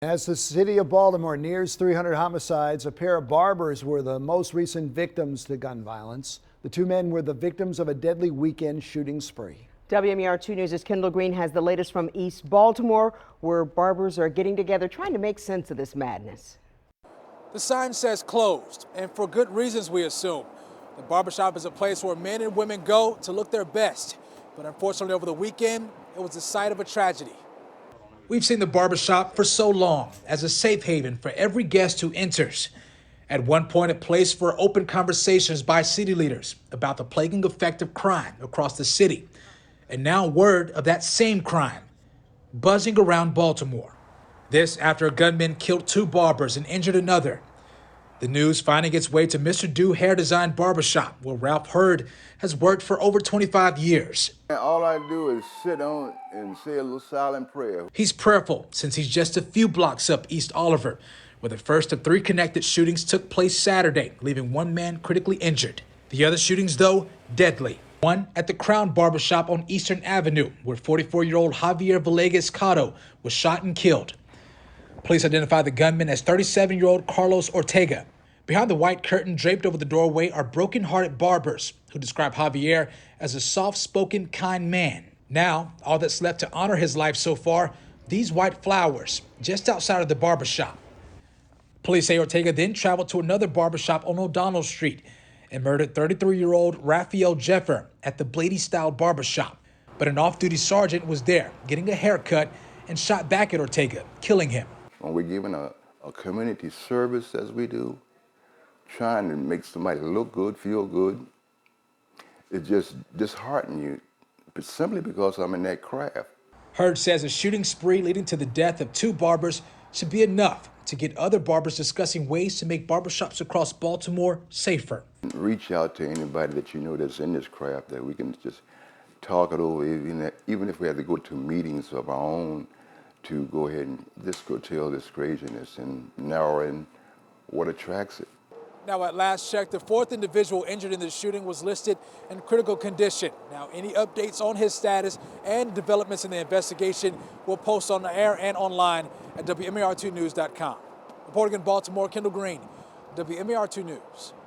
As the city of Baltimore nears 300 homicides, a pair of barbers were the most recent victims to gun violence. The two men were the victims of a deadly weekend shooting spree. WMER2 News' Kendall Green has the latest from East Baltimore, where barbers are getting together trying to make sense of this madness. The sign says closed, and for good reasons, we assume. The barbershop is a place where men and women go to look their best. But unfortunately, over the weekend, it was the site of a tragedy. We've seen the barbershop for so long as a safe haven for every guest who enters. At one point, a place for open conversations by city leaders about the plaguing effect of crime across the city. And now word of that same crime buzzing around Baltimore. This after a gunman killed two barbers and injured another. The news finding its way to Mr. Do Hair Design Barbershop, where Ralph Hurd has worked for over 25 years. All I do is sit on and say a little silent prayer. He's prayerful since he's just a few blocks up East Oliver, where the first of three connected shootings took place Saturday, leaving one man critically injured. The other shootings, though, deadly. One at the Crown Barbershop on Eastern Avenue, where 44-year-old Javier Villegas Cotto was shot and killed. Police identified the gunman as 37-year-old Carlos Ortega. Behind the white curtain draped over the doorway are broken-hearted barbers who describe Javier as a soft-spoken, kind man. Now, all that's left to honor his life so far, these white flowers just outside of the barbershop. Police say Ortega then traveled to another barbershop on O'Donnell Street and murdered 33-year-old Raphael Jeffer at the Blady-style barbershop. But an off-duty sergeant was there getting a haircut and shot back at Ortega, killing him. When we're giving a community service as we do, trying to make somebody look good, feel good, it just disheartens you, but simply because I'm in that craft. Hurd says a shooting spree leading to the death of two barbers should be enough to get other barbers discussing ways to make barbershops across Baltimore safer. Reach out to anybody that you know that's in this craft, that we can just talk it over, even if we have to go to meetings of our own to go ahead and just curtail this craziness and narrow in what attracts it. Now, at last check, the fourth individual injured in the shooting was listed in critical condition. Now, any updates on his status and developments in the investigation we'll post on the air and online at WMER2news.com. Reporting in Baltimore, Kendall Green, WMER2 News.